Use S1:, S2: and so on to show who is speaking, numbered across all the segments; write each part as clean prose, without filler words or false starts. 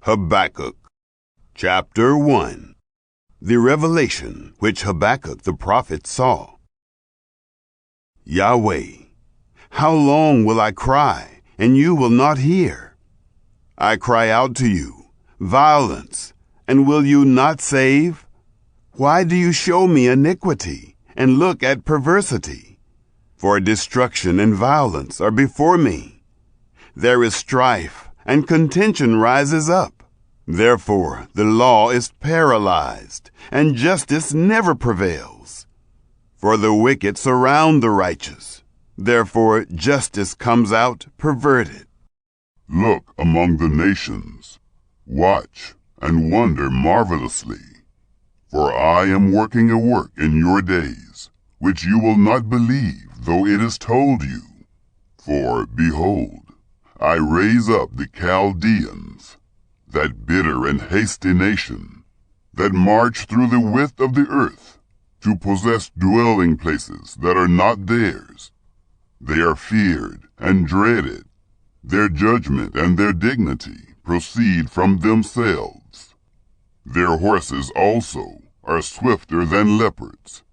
S1: Habakkuk, Chapter 1. The revelation which Habakkuk the prophet saw. Yahweh, how long will I cry, and you will not hear? I cry out to you, violence, and will you not save? Why do you show me iniquity, and look at perversity? For destruction and violence are before me. There is strife, and contention rises up. Therefore the law is paralyzed, and justice never prevails. For the wicked surround the righteous. Therefore justice comes out perverted.
S2: Look among the nations, watch and wonder marvelously. For I am working a work in your days, which you will not believe, though it is told you. For, behold, I raise up the Chaldeans, that bitter and hasty nation, that march through the width of the earth, to possess dwelling places that are not theirs. They are feared and dreaded. Their judgment and their dignity proceed from themselves. Their horses also are swifter than leopards,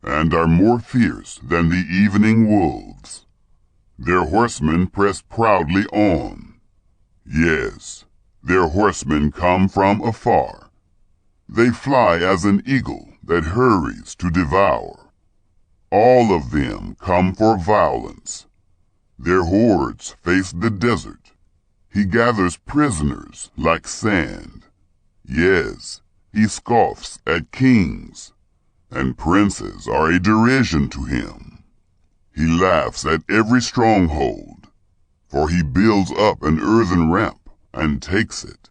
S2: and are more fierce than the evening wolves. Their horsemen press proudly on. Yes, their horsemen come from afar. They fly as an eagle that hurries to devour. All of them come for violence. Their hordes face the desert. He gathers prisoners like sand. Yes, he scoffs at kings, and princes are a derision to him. He laughs at every stronghold, for he builds up an earthen ramp and takes it.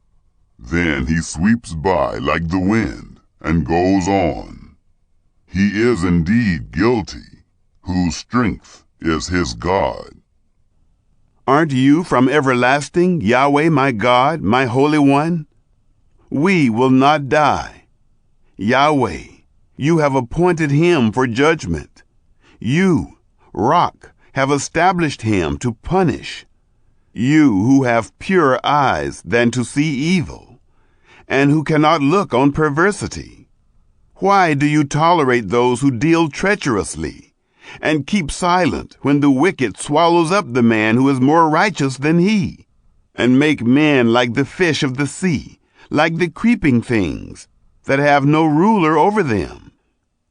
S2: Then he sweeps by like the wind and goes on. He is indeed guilty, whose strength is his God.
S1: Aren't you from everlasting, Yahweh my God, my Holy One? We will not die. Yahweh, you have appointed him for judgment. You, Rock, have established him to punish. You who have purer eyes than to see evil, and who cannot look on perversity. Why do you tolerate those who deal treacherously, and keep silent when the wicked swallows up the man who is more righteous than he, and make men like the fish of the sea, like the creeping things that have no ruler over them?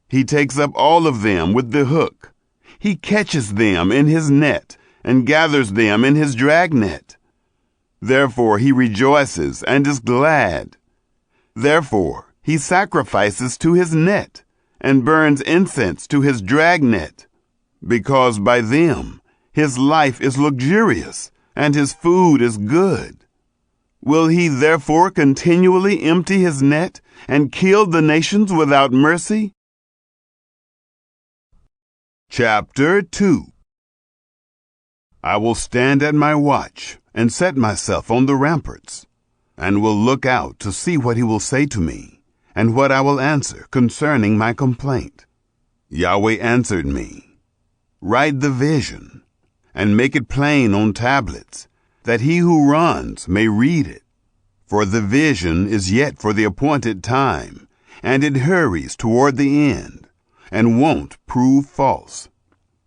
S1: He takes up all of them with the hook. He catches them in his net and gathers them in his dragnet. Therefore he rejoices and is glad. Therefore he sacrifices to his net and burns incense to his dragnet, because by them his life is luxurious and his food is good. Will he therefore continually empty his net and kill the nations without mercy? Chapter 2. I will stand at my watch and set myself on the ramparts, and will look out to see what he will say to me, and what I will answer concerning my complaint. Yahweh answered me, write the vision, and make it plain on tablets, that he who runs may read it. For the vision is yet for the appointed time, and it hurries toward the end, and won't prove false.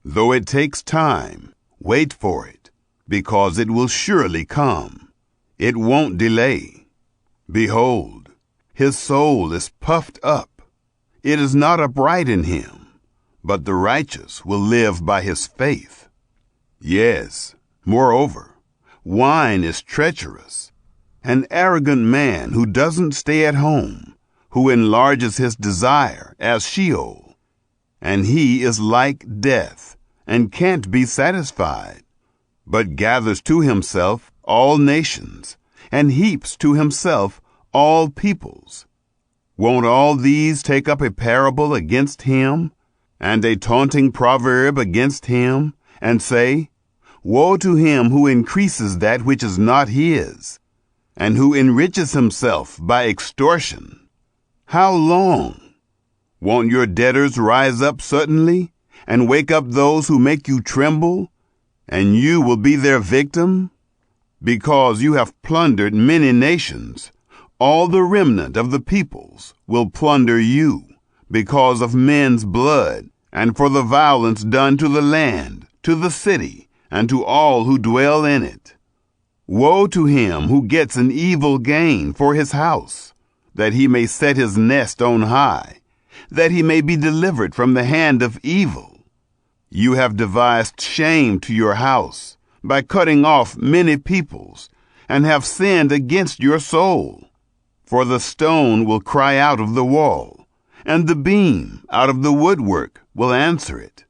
S1: Though it takes time, wait for it, because it will surely come. It won't delay. Behold, his soul is puffed up. It is not upright in him, but the righteous will live by his faith. Yes, moreover, wine is treacherous. An arrogant man who doesn't stay at home, who enlarges his desire as Sheol. And he is like death, and can't be satisfied, but gathers to himself all nations, and heaps to himself all peoples. Won't all these take up a parable against him, and a taunting proverb against him, and say, woe to him who increases that which is not his, and who enriches himself by extortion? How long? Won't your debtors rise up suddenly, and wake up those who make you tremble, and you will be their victim? Because you have plundered many nations, all the remnant of the peoples will plunder you, because of men's blood, and for the violence done to the land, to the city, and to all who dwell in it. Woe to him who gets an evil gain for his house, that he may set his nest on high, that he may be delivered from the hand of evil. You have devised shame to your house by cutting off many peoples, and have sinned against your soul. For the stone will cry out of the wall, and the beam out of the woodwork will answer it.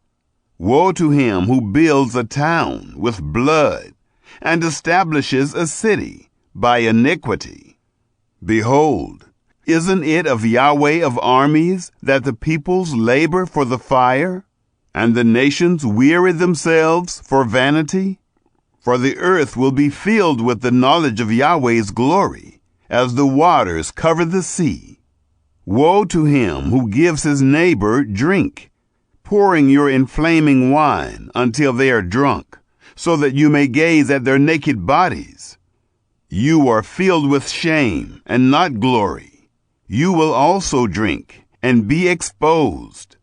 S1: Woe to him who builds a town with blood, and establishes a city by iniquity. Behold, isn't it of Yahweh of armies that the peoples labor for the fire, and the nations weary themselves for vanity? For the earth will be filled with the knowledge of Yahweh's glory, as the waters cover the sea. Woe to him who gives his neighbor drink, pouring your inflaming wine until they are drunk, so that you may gaze at their naked bodies. You are filled with shame and not glory. You will also drink and be exposed.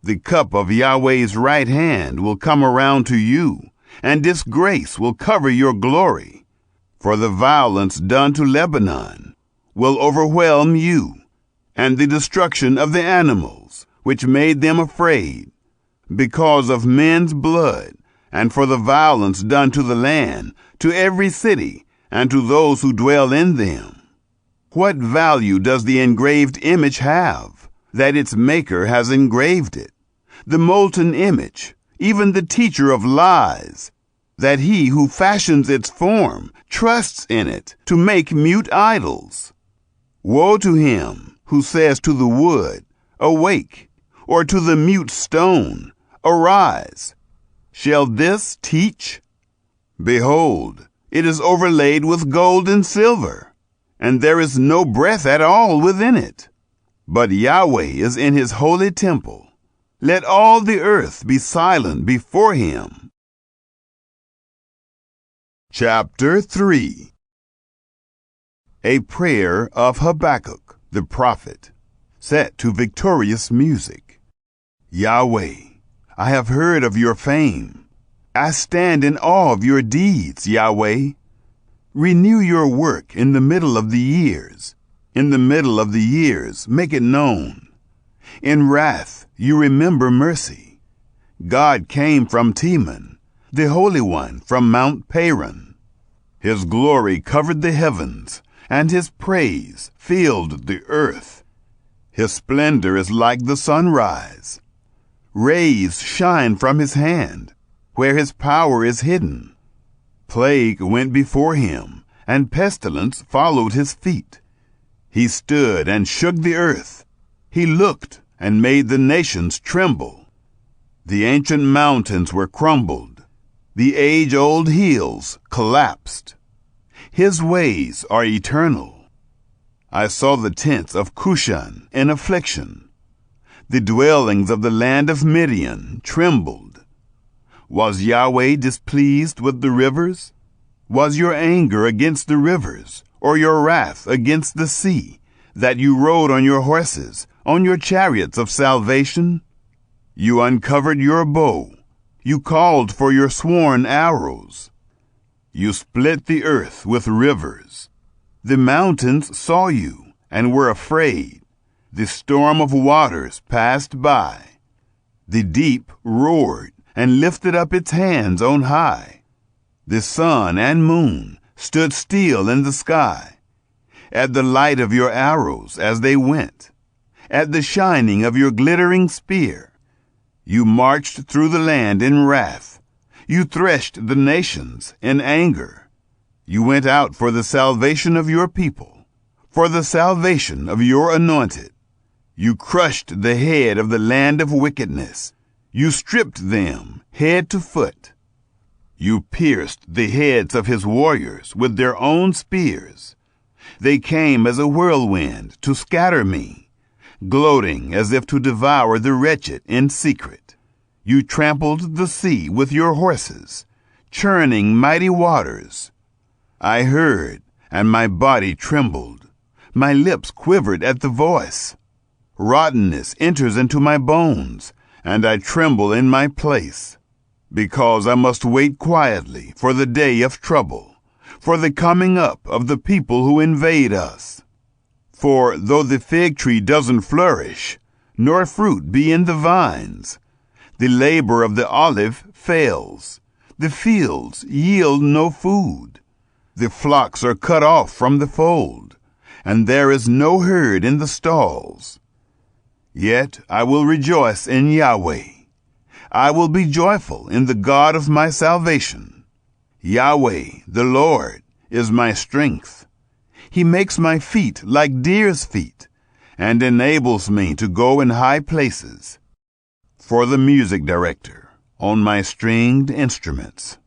S1: The cup of Yahweh's right hand will come around to you, and disgrace will cover your glory. For the violence done to Lebanon will overwhelm you, and the destruction of the animals which made them afraid, because of men's blood, and for the violence done to the land, to every city, and to those who dwell in them. What value does the engraved image have, that its maker has engraved it? The molten image, even the teacher of lies, that he who fashions its form trusts in it to make mute idols. Woe to him who says to the wood, "Awake," or to the mute stone, "Arise." Shall this teach? Behold, it is overlaid with gold and silver, and there is no breath at all within it. But Yahweh is in his holy temple. Let all the earth be silent before him. Chapter 3. A prayer of Habakkuk, the prophet, set to victorious music. Yahweh, I have heard of your fame. I stand in awe of your deeds, Yahweh. Renew your work in the middle of the years. In the middle of the years, make it known. In wrath, you remember mercy. God came from Teman, the Holy One from Mount Paran. His glory covered the heavens, and his praise filled the earth. His splendor is like the sunrise. Rays shine from his hand, where his power is hidden. Plague went before him, and pestilence followed his feet. He stood and shook the earth. He looked and made the nations tremble. The ancient mountains were crumbled. The age-old hills collapsed. His ways are eternal. I saw the tents of Cushan in affliction. The dwellings of the land of Midian trembled. Was Yahweh displeased with the rivers? Was your anger against the rivers, or your wrath against the sea, that you rode on your horses, on your chariots of salvation? You uncovered your bow. You called for your sworn arrows. You split the earth with rivers. The mountains saw you and were afraid. The storm of waters passed by. The deep roared and lifted up its hands on high. The sun and moon stood still in the sky, at the light of your arrows as they went, at the shining of your glittering spear. You marched through the land in wrath. You threshed the nations in anger. You went out for the salvation of your people, for the salvation of your anointed. You crushed the head of the land of wickedness. You stripped them head to foot. You pierced the heads of his warriors with their own spears. They came as a whirlwind to scatter me, gloating as if to devour the wretched in secret. You trampled the sea with your horses, churning mighty waters. I heard, and my body trembled. My lips quivered at the voice. Rottenness enters into my bones, and I tremble in my place, because I must wait quietly for the day of trouble, for the coming up of the people who invade us. For though the fig tree doesn't flourish, nor fruit be in the vines, the labor of the olive fails, the fields yield no food, the flocks are cut off from the fold, and there is no herd in the stalls. Yet I will rejoice in Yahweh. I will be joyful in the God of my salvation. Yahweh, the Lord, is my strength. He makes my feet like deer's feet, and enables me to go in high places. For the music director on my stringed instruments.